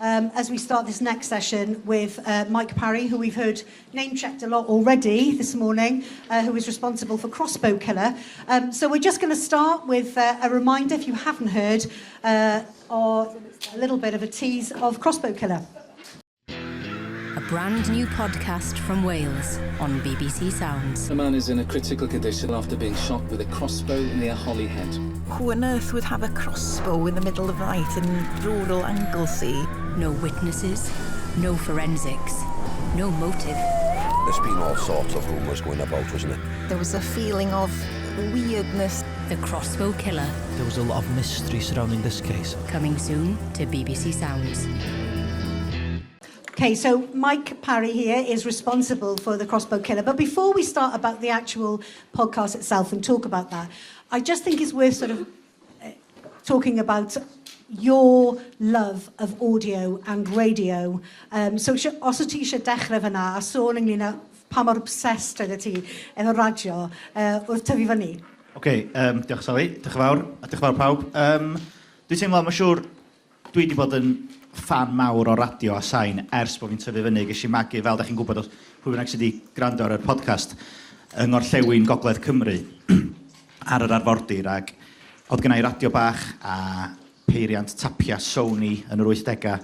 as we start this next session with Meic Parry, who we've heard name-checked a lot already this morning, who is responsible for Crossbow Killer. So we're just going to start with a reminder, if you haven't heard, or a little bit of a tease of Crossbow Killer. A brand new podcast from Wales on BBC Sounds. The man is in a critical condition after being shot with a crossbow near Holyhead. Who on earth would have a crossbow in the middle of the night in rural Anglesey? No witnesses, no forensics, no motive. There's been all sorts of rumours going about, wasn't it? There was a feeling of weirdness. The Crossbow Killer. There was a lot of mystery surrounding this case. Coming soon to BBC Sounds. Okay, so Meic Parry here is responsible for the Crossbow Killer. But before we start about the actual podcast itself and talk about that, I just think it's worth sort of talking about your love of audio and radio. So os wyt ti eisiau dechrau fyna a sôn ynglyn â pa mor obsessed oeddet ti efo radio wrth tyfu fyny? Oce, diolch Sally, diolch yn fawr pawb. Dwi'n teimlo, mae'n siŵr, dwi wedi bod yn fan mawr o radio a sain ers bod fi'n tyfu fyny. Ges i magu, fel da chi'n gwybod, pwy bynnag sydd wedi gwrando ar y podcast, yng Ngorllewin Gogledd Cymru ar yr arfordir. Ac oedd gennau radio bach a peiriant tapia Sony yn yr 80au,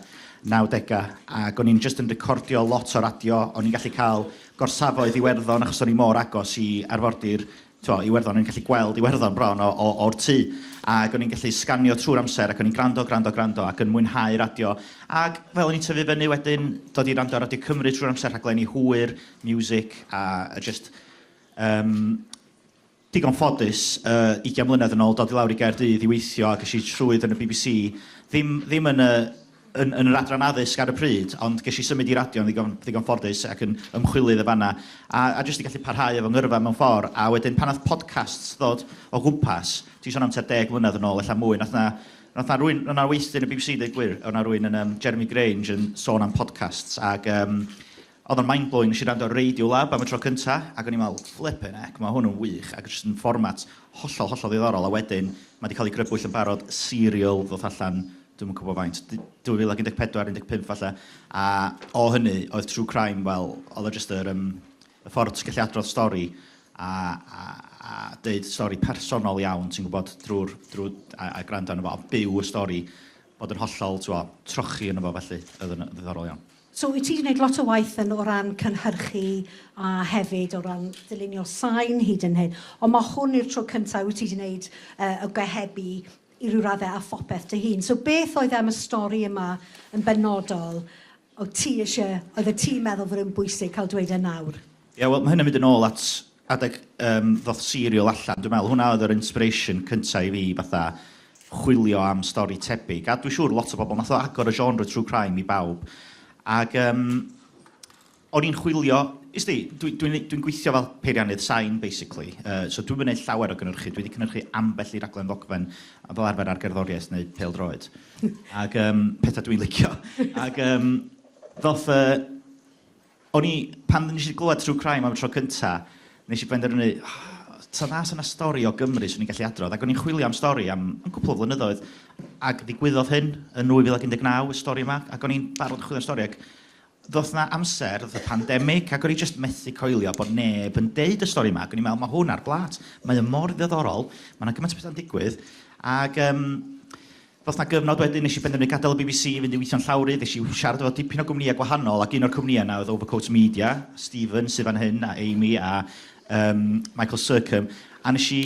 90au, ac o'n i'n just yn recordio lot o radio. O'n i'n gallu cael gorsafoedd Iwerddon achos o'n i mor agos i arfordir Iwerddon. O'n i'n gallu gweld Iwerddon bron o'r tŷ. Ac o'n i'n gallu sganio trwy'r amser ac o'n i'n gwrando ac yn mwynhau radio. Ac fel o'n i'n tyfu fyny wedyn, dod i rando Radio Cymru trwy'r amser rhaglenni hwyr, music a just digon ffodus 20 mlynedd yn ôl dod i lawr i Gaerdydd i weithio ac ys i trwydd yn y BBC. Ddim yn yr adran addysg ar y pryd, ond ges i symud i radio yn ddigon ffodus ac yn ymchwilydd y fanna. A jyst i gallu parhau efo ngyrfa mewn ffordd. A wedyn pan oedd podcasts ddod o gwmpas, ti'n sôn am 10 mlynedd yn ôl, ella mwy, nath na rwy'n weithio yn y BBC, dweud gwir, oedd na rwy'n yn Jeremy Grange yn sôn am podcasts. Ac oedd yn mind-blowing, nes i rando Radio Lab am y tro cynta, ac o'n i'n meddwl, flippin' heck, mae hwn yn wych, ac jyst yn fformat hollol ddiddorol, a wedyn, mae wedi cael ei grybwyll yn barod serial ddoth allan, dwi'm yn gwybod faint, 2014-15 falle, a o hynny, oedd True Crime, wel, oedd o jyst y ffordd ti'n gallu adrodd stori, a deud stori personol iawn, ti'n gwybod, a gwrando arno fo, a byw y stori, bod yn hollol, trochi arno fo, felly, oedd yn ddiddorol iawn. So wyt ti wedi gwneud lot o waith o ran cynhyrchu a hefyd o ran dylunio sain hyd yn hyn. Ond mae hwn i'r tro cyntaf wyt ti wedi gwneud o gehebu i ryw raddau a phopeth dy hun. So beth oedd am y stori yma yn benodol oedd ti'n meddwl fod yn bwysig cael dweud e nawr? Ie, wel, mae hynny'n mynd yn ôl at adeg ddoth serial allan. Dwi'n meddwl, hwnna oedd yr inspiration cyntaf i fi, fatha chwilio am stori tebyg. A dwi'n siŵr lot o bobl nath o agor y genre true crime i bawb. Ac o'n i'n chwilio, dwi'n gweithio fel peiriannydd sain, basically. So dwi'n gwneud llawer o gynhyrchu. Dwi wedi cynhyrchu ambell i raglen ddogfen fel arfer ar gerddoriaeth neu pêl-droed. Ac pethau dwi'n licio. Ac pan nes i glywed True Crime am y tro cynta, nes i benderfynu, yna stori o Gymru sy'n ni'n gallu adrodd. Ac o'n i'n chwilio am stori am cwpl o flynyddoedd. Ac ddigwyddodd hyn yn 2019, y stori yma. Ac o'n i'n barod chwilio am stori. Ac ddoth na amser, ddoth y pandemig, ac o'n i jyst methu coelio bod neb yn deud y stori yma. Ac o'n i'n meddwl, mae hwn ar blat. Mae yn mor ddiddorol. Mae yna gymaint o bethau'n digwydd. Ac ddoth na gyfnod wedyn, nes i benderfynu gadael y BBC, fynd i weithio'n llawrydd, nes i siarad efo dipyn o gwmnïau gwahanol, ac un o'r cwmnïau yna oedd Overcoat Media, Stephen, sydd fan hyn, a Amy, a Michael Circum, a nes i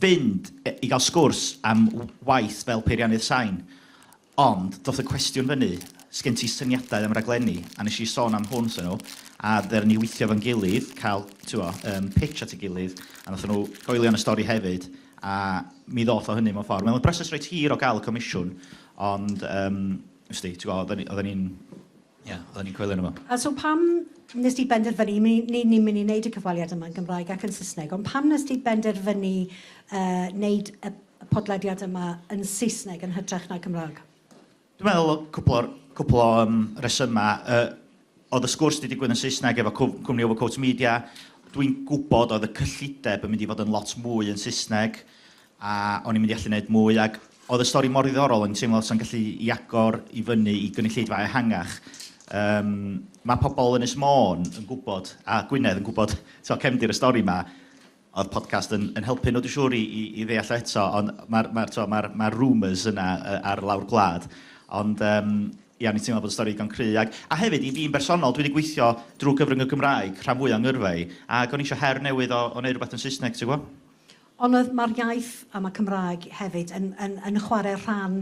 fynd i gael sgwrs am waith fel peiriannydd sain. Ond, doth y cwestiwn fyny, sgen ti syniadau am raglenni, a nes i sôn am hwn sy'n nhw, a dder ni weithio fan gilydd, cael pitch at y gilydd, a nath nhw goelio yn y stori hefyd, a mi ddoth o hynny mewn ffordd. Mae'n broses reit hir o gael y comisiwn, ond, oedden ni'n coelio yn yma. A so pam nes ti benderfynu, ni'n mynd i wneud y cyfwaliad yma yn Gymraeg ac yn Saesneg, ond pam nes ti benderfynu wneud y podlediad yma yn Saesneg yn hytrach na Cymraeg? Dwi'n meddwl cwpl o resymau. Oedd y sgwrs wedi digwydd yn Saesneg efo cwmni Overcoat Media. Dwi'n gwybod oedd y cyllideb yn mynd i fod yn lot mwy yn Saesneg, a o'n i'n mynd i allu gwneud mwy, ac oedd y stori mor ddiddorol yn teimlo sy'n gallu i agor i fyny i gynulleidfa ehangach. Mae pobl Ynys Môn yn gwybod, a Gwynedd yn gwybod, cefndir y stori yma, oedd podcast yn helpu nhw, dwi'n siŵr, i ddeall eto, ond mae'r rumours yna ar lawr gwlad. Ond, ia, ni'n teimlo bod y stori gan cry. A hefyd, i fi'n bersonol, dwi wedi gweithio drwy gyfrwng y Gymraeg, rhan fwy o'n ngyrfau, ac o'n eisiau her newydd o wneud rhywbeth yn Saesneg, ti'n gwybod? Ond mae'r iaith a mae Cymraeg hefyd yn chwarae rhan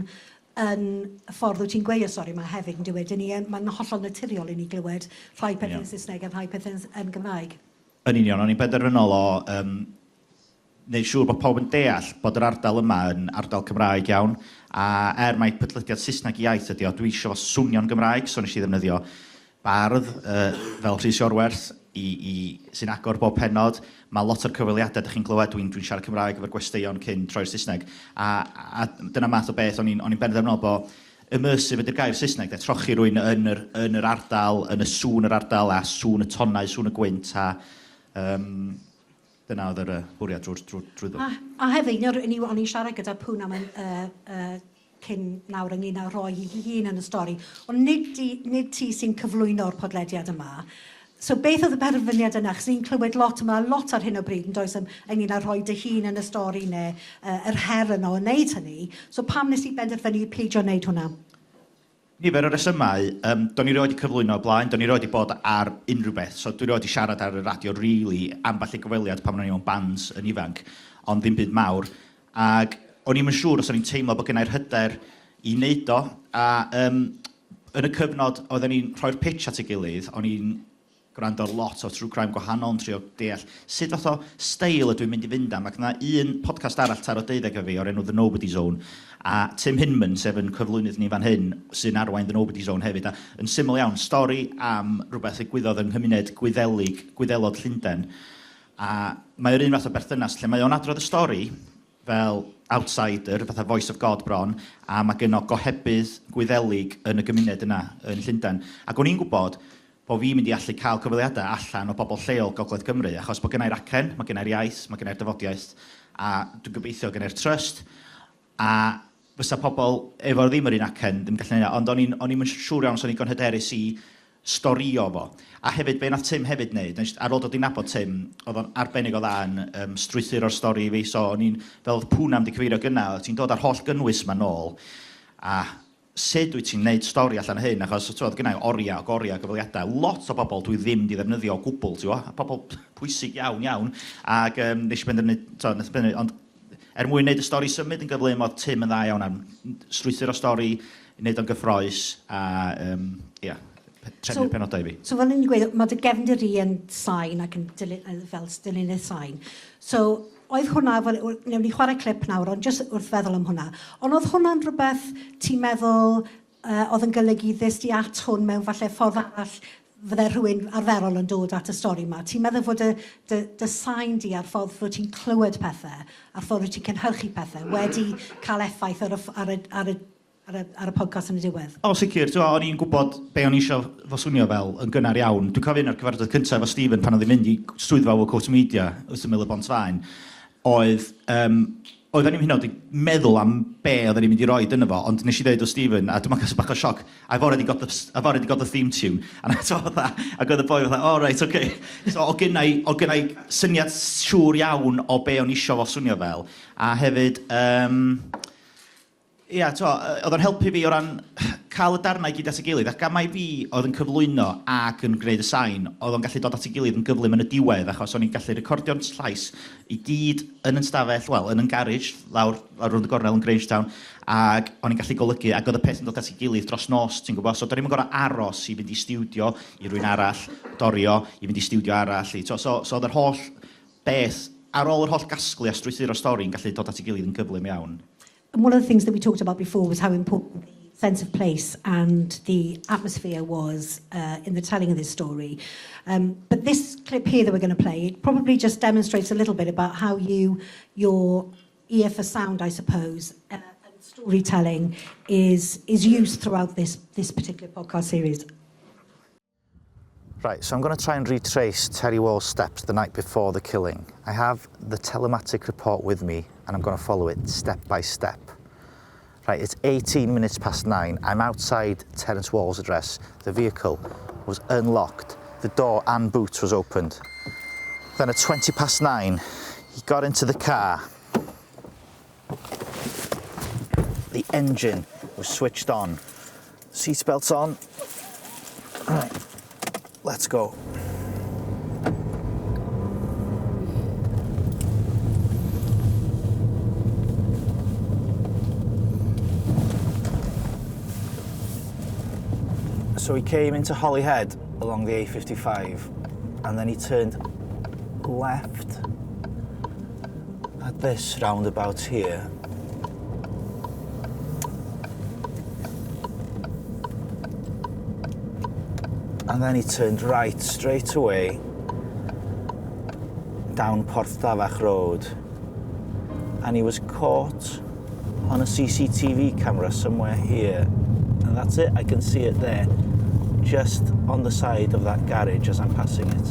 yn y ffordd wyt ti'n gweud y stori yma hefyd yn dweud. Mae'n hollol naturiol i ni glywed rhai pethau yn Saesneg a rhai pethau yn Gymraeg. Yn union, o'n i'n benderfynol o wneud siŵr bod pawb yn deall bod yr ardal yma yn ardal Cymraeg iawn, a mae podlediad Saesneg iaith ydi o, dwi eisiau fo swnio'n Gymraeg, so nes i ddefnyddio bardd fel Rhys Iorwerth sy'n agor bob penod. Mae lot o'r cyfweliadau ydych chi'n clywed, dwi'n siarad Cymraeg efo'r gwesteion cyn troi'r Saesneg. A dyna math o beth, o'n i'n benderfynol bod immersive ydy'r gair Saesneg, trochi rwy'n yn yr ardal, yn y sŵn yr ardal, a sŵn y tonnau, sŵn y gwynt, a dyna oedd yr bwriad drwy ddod. A hefyd, o'n i'n siarad gyda pwn am cyn nawr ynglyn â roi hi hun yn y stori, ond nid ti sy'n cyflwyno'r podlediad yma. So beth oedd y penderfyniad yna? Chos ni'n clywed lot ar hyn o bryd yn does ynglyn â rhoi dy hun yn y stori neu yr her yno yn neud hynny. So pam nes i benderfynu i peidio wneud hwnna? Nifer o resymau, do'n i roed i cyflwyno o blaen, do'n i roed i bod ar unrhyw beth. So dwi'n roed i siarad ar y radio really ambell i gyfweliad pan o'n i mewn bands yn ifanc, ond ddim byd mawr. Ac o'n i'm yn siŵr os o'n i'n teimlo bod gennau'r hyder i wneud o. A yn y cyfnod oedden ni'n rhoi'r pitch at ei gilydd, o'n i'n gwrando lot o true crime gwahanol yn trio deall sut fath o steil ydw i'n mynd i fynd am. Ac yna un podcast arall taro 12 fi o'r enw The Nobody Zone, a Tim Hinman, sef yn cyflwynydd ni fan hyn, sy'n arwain The Nobody Zone hefyd, a yn syml iawn, stori am rhywbeth ddigwyddodd yng nghymuned Gwyddelod Llundain. A mae'r un fath o berthynas lle mae o'n adrodd y stori fel outsider, fatha voice of God bron, a mae gen o gohebydd Gwyddelig yn y gymuned yna yn Llundain. Ac o'n i'n gwybod bod fi'n mynd i allu cael cyfweliadau allan o bobl lleol Gogledd Cymru, achos bod gennau'r acen, mae gennau'r iaith, mae gennau'r dyfodiaeth, a dwi'n gobeithio gennau'r trust, a fysa pobl efo ddim yr un acen ddim gallu neud, ond o'n i'n siŵr iawn os o'n i'n gonhyderus i storio fo. A hefyd, be nath Tim hefyd wneud, ar ôl dod i'n nabod Tim, oedd o'n arbennig o dda yn strwythur o'r stori i fi, so o'n i'n, fel Pwnam di cyfeirio gyna, ti'n dod ar holl gynnwys ma nôl, a sut wyt ti'n gwneud stori allan hyn, achos oedd gennau oriau gyfweliadau, lot o bobl dwi ddim di ddefnyddio o gwbl, pobl pwysig iawn, ac nes i benderfynu, ond mwyn wneud y stori symud yn gyflym, oedd Tim yn dda iawn am strwythur o stori, wneud o'n gyffroes, a trefnu'r penodau fi. So fel ni'n gweud, mae dy gefndir i yn sain ac yn fel dilynydd sain. So oedd hwnna, newn ni chwarae clip nawr, ond jyst wrth feddwl am hwnna. Ond oedd hwnna'n rhywbeth ti'n meddwl oedd yn golygu ddysdi at hwn mewn falle ffordd arall fydde rhywun arferol yn dod at y stori yma. Ti'n meddwl fod dy sain di ar ffordd fod ti'n clywed pethau, ar ffordd ti'n cynhyrchu pethau, wedi cael effaith ar y podcast yn y diwedd? O, sicr. O'n i'n gwybod be o'n i eisiau fo swnio fel yn gynnar iawn. Dwi'n cofio un o'r cyfarfod cyntaf efo Stephen pan oedd i'n mynd i swyddfa o Coast Media wrth ymyl y Bontfaen. Oedden ni'n hynod i meddwl am be oedden ni'n mynd i roi dyna fo, ond nes i ddeud o Stephen, a dwi'n cael bach o sioc, I've already got the theme tune. Ac oedd y boi fatha, oh right, okay. So o gynnau syniad siŵr iawn o be o'n isio fo swnio fel. A hefyd, oedd o'n helpu fi o ran cael y darnau gyd at y gilydd, ac gamai fi oedd yn cyflwyno ac yn gwneud y sain, oedd o'n gallu dod at y gilydd yn gyflym yn y diwedd, achos o'n i'n gallu recordio'n llais i gyd yn stafell, yn yn garage, lawr rwnd y gornel yn Grangetown, ac o'n i'n gallu golygu, ac oedd y peth yn dod at y gilydd dros nos, ti'n gwybod, so do'n i'n gorau aros i fynd i stiwdio i rywun arall, dorio, i fynd i stiwdio arall, so oedd yr holl beth, ar ôl yr holl gasglu a strwythur o stori yn gallu dod at y gilydd yn gyflym iawn. And one of the things that we talked about before was how important the sense of place and the atmosphere was in the telling of this story. But this clip here that we're going to play, it probably just demonstrates a little bit about how your ear for sound, I suppose, and storytelling is used throughout this particular podcast series. Right, so I'm going to try and retrace Terry Wall's steps the night before the killing. I have the telematic report with me, and I'm going to follow it step by step. Right, it's 18 minutes past 9. I'm outside Terence Wall's address. The vehicle was unlocked. The door and boot was opened. Then at 20 past 9, he got into the car. The engine was switched on. Seatbelts on. Right, let's go. So he came into Holyhead along the A55 and then he turned left at this roundabout here. And then he turned right straight away down Podlediad Road. And he was caught on a CCTV camera somewhere here. And that's it, I can see it there, just on the side of that garage as I'm passing it.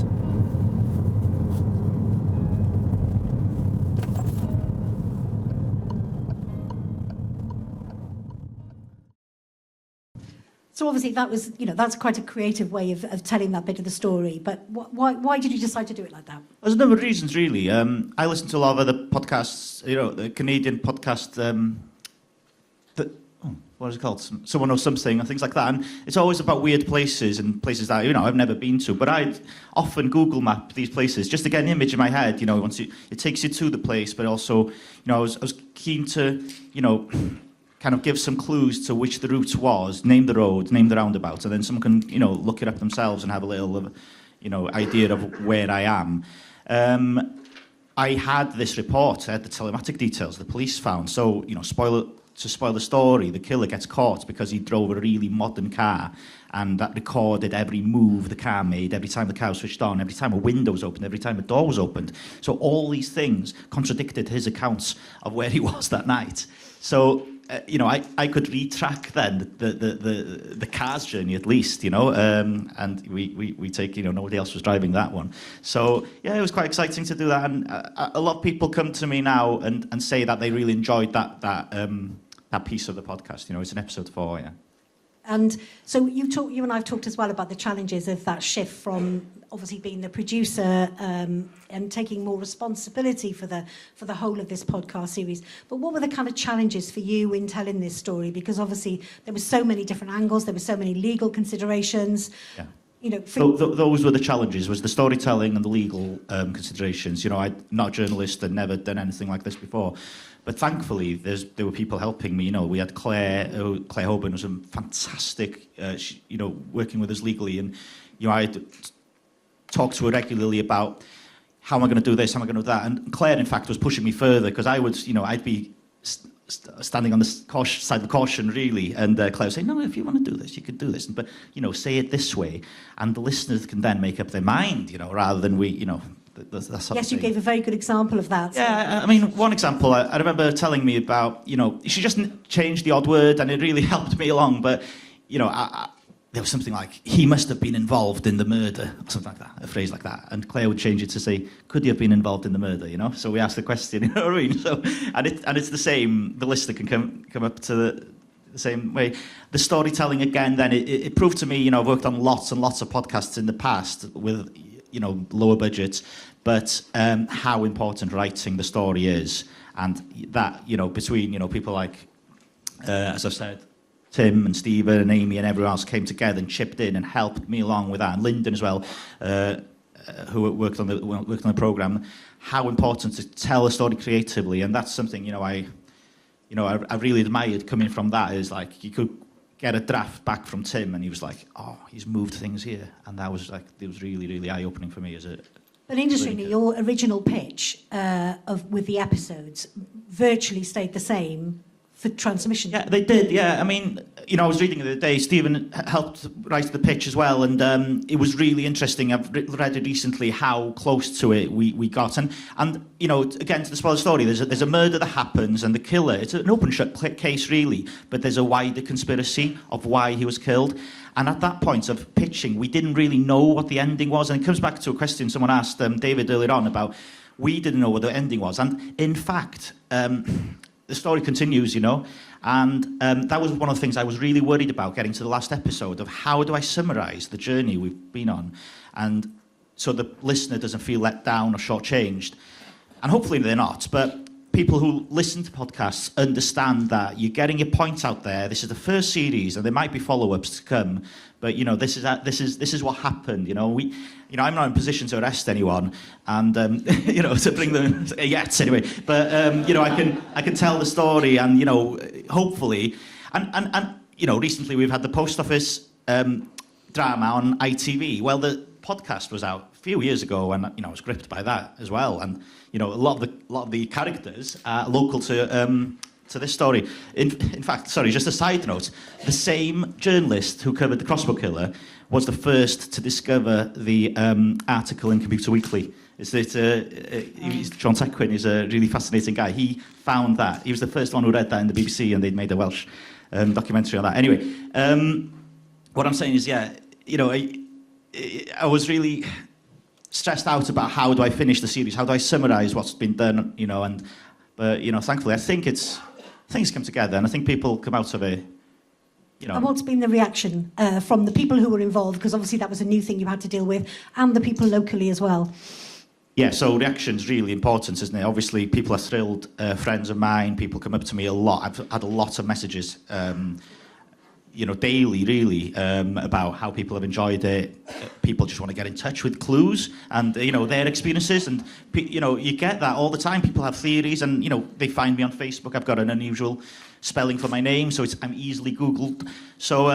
So obviously that was, that's quite a creative way of telling that bit of the story. But why did you decide to do it like that? There's a number of reasons, really. I listen to a lot of other podcasts, the Canadian podcast, what is it called? Someone Knows Something, and things like that. And it's always about weird places and places that, I've never been to. But I'd often Google map these places just to get an image in my head, once it takes you to the place, but also, I was keen to, kind of give some clues to which the route was, name the road, name the roundabout, and then someone can, look it up themselves and have a little, idea of where I am. I had this report, I had the telematic details the police found. So, to spoil the story, the killer gets caught because he drove a really modern car, and that recorded every move the car made, every time the car was switched on, every time a window was opened, every time a door was opened. So all these things contradicted his accounts of where he was that night. So, I could retrack then the car's journey at least, and we take, nobody else was driving that one. So, yeah, it was quite exciting to do that. And a lot of people come to me now and say that they really enjoyed that piece of the podcast. It's an episode 4, yeah. And so you and I have talked as well about the challenges of that shift from obviously being the producer and taking more responsibility for the whole of this podcast series. But what were the kind of challenges for you in telling this story? Because obviously there were so many different angles, there were so many legal considerations. Yeah. Those were the challenges, was the storytelling and the legal considerations. I'm not a journalist and never done anything like this before. But thankfully, there were people helping me. We had Claire Hoban was fantastic, working with us legally. And, I talked to her regularly about how am I going to do this, how am I going to do that. And Claire, in fact, was pushing me further because I would, I'd be standing on the side of the caution, really. And Claire would say, no, if you want to do this, you could do this. But, say it this way. And the listeners can then make up their mind, rather than we, Yes, you gave a very good example of that. Yeah, I mean, one example, I remember telling me about, she just changed the odd word and it really helped me along. But, there was something like, he must have been involved in the murder, or something like that, a phrase like that. And Claire would change it to say, could he have been involved in the murder, So we asked the question, you know what I mean? So, and it's the same, the listener can come up to the same way. The storytelling, again, then, it proved to me, I've worked on lots and lots of podcasts in the past with, lower budgets, but how important writing the story is. And that, between, people like, as I've said, Tim and Stephen and Amy and everyone else came together and chipped in and helped me along with that. And Lyndon as well, who worked on the programme. How important to tell a story creatively. And that's something, I really admired coming from that, is like, you could get a draft back from Tim and he was like, oh, he's moved things here. And that was like, it was really, really eye-opening for me as a... But interestingly, your original pitch with the episodes virtually stayed the same for transmission. Yeah, they did, yeah. I mean, I was reading it the other day, Stephen helped write the pitch as well, and it was really interesting. I've read it recently, how close to it we got. And again, to the spoiler story, there's a murder that happens, and the killer, it's an open-shut case, really, but there's a wider conspiracy of why he was killed. And at that point of pitching, we didn't really know what the ending was. And it comes back to a question someone asked David earlier on about, we didn't know what the ending was. And in fact, the story continues, and that was one of the things I was really worried about getting to the last episode of how do I summarise the journey we've been on, and so the listener doesn't feel let down or shortchanged. And hopefully they're not, but people who listen to podcasts understand that you're getting your point out there. This is the first series, and there might be follow-ups to come. But this is what happened. I'm not in a position to arrest anyone, and to bring them yet anyway. But I can tell the story, and hopefully, and recently we've had the post office drama on ITV. Well, the podcast was out a few years ago, and I was gripped by that as well. And a lot of the characters are local to this story. In fact, sorry, just a side note: the same journalist who covered the Crossbow killer was the first to discover the article in Computer Weekly. John Tequin is a really fascinating guy. He found that. He was the first one who read that in the BBC, and they'd made a Welsh documentary on that. Anyway, what I'm saying is, I was really stressed out about how do I finish the series, how do I summarise what's been done, but thankfully I think things come together, and I think people come out of it. And what's been the reaction from the people who were involved? Because obviously that was a new thing you had to deal with, and the people locally as well. Yeah, so reaction's really important, isn't it? Obviously, people are thrilled. Friends of mine, people come up to me a lot. I've had a lot of messages, daily, really, about how people have enjoyed it. People just want to get in touch with clues and, their experiences. And, you get that all the time. People have theories and, they find me on Facebook. I've got an unusual spelling for my name, so I'm easily Googled. So,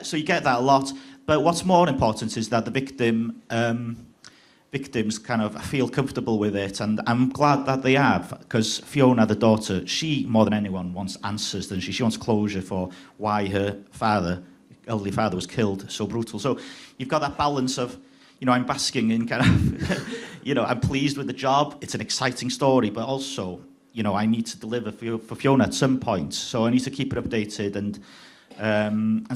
so you get that a lot. But what's more important is that the victims kind of feel comfortable with it, and I'm glad that they have, because Fiona, the daughter, she, more than anyone, wants answers, doesn't she? She wants closure for why her elderly father was killed so brutal. So you've got that balance of, I'm basking in kind of, I'm pleased with the job, it's an exciting story, but also, I need to deliver for Fiona at some point, so I need to keep it updated and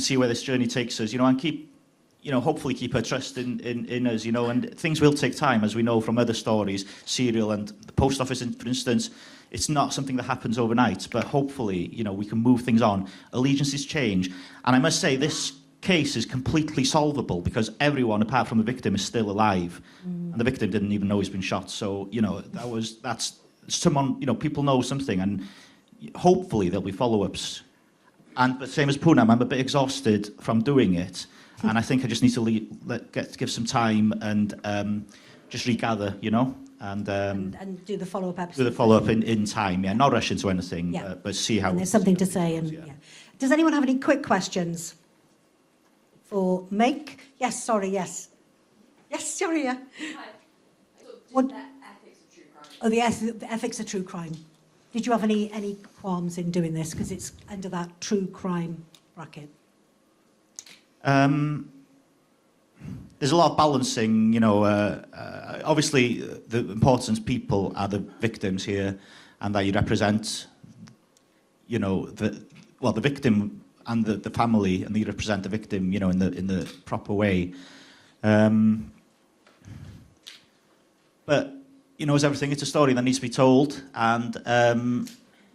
see where this journey takes us, and keep, hopefully keep her trust in us, and things will take time, as we know from other stories, Serial and the post office, for instance. It's not something that happens overnight, but hopefully, we can move things on. Allegiances change. And I must say, this case is completely solvable because everyone, apart from the victim, is still alive. And the victim didn't even know he's been shot. So, that's someone, people know something, and hopefully there'll be follow-ups. But same as Poonam, I'm a bit exhausted from doing it. And I think I just need to give some time and just regather, and do the follow-up episode. Do the follow-up in time, not rush into anything, Yeah. but see how. And there's something to say. And yeah. Does anyone have any quick questions for Meic? Yes, sorry, yes. Yes, sorry, yeah. What? The ethics of true crime. Did you have any qualms in doing this because it's under that true crime bracket? There's a lot of balancing, obviously the important people are the victims here, and that you represent, the victim and the family, and you represent the victim, in the proper way. But, as everything, it's a story that needs to be told, and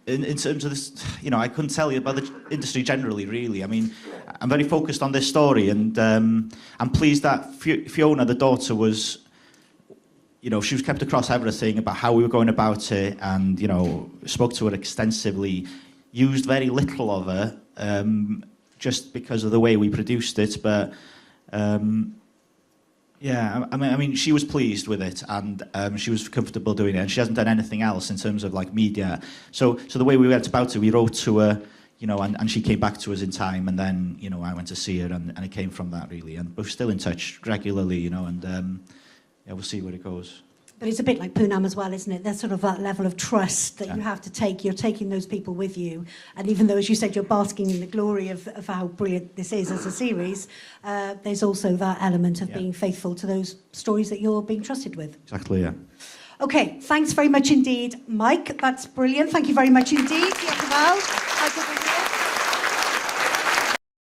in terms of this, I couldn't tell you about the industry generally, really. I mean, I'm very focused on this story, and I'm pleased that Fiona, the daughter, was, she was kept across everything about how we were going about it, and, spoke to her extensively, used very little of her, just because of the way we produced it, but... yeah, I mean, she was pleased with it, and she was comfortable doing it, and she hasn't done anything else in terms of media. So the way we went about it, we wrote to her, and she came back to us in time, and then I went to see her, and it came from that really, and we're still in touch regularly, and we'll see where it goes. But it's a bit like Poonam as well, isn't it? There's sort of that level of trust that you have to take. You're taking those people with you. And even though, as you said, you're basking in the glory of how brilliant this is as a series, there's also that element of being faithful to those stories that you're being trusted with. Exactly, yeah. Okay, thanks very much indeed, Meic. That's brilliant. Thank you very much indeed. Diolch yn fawr.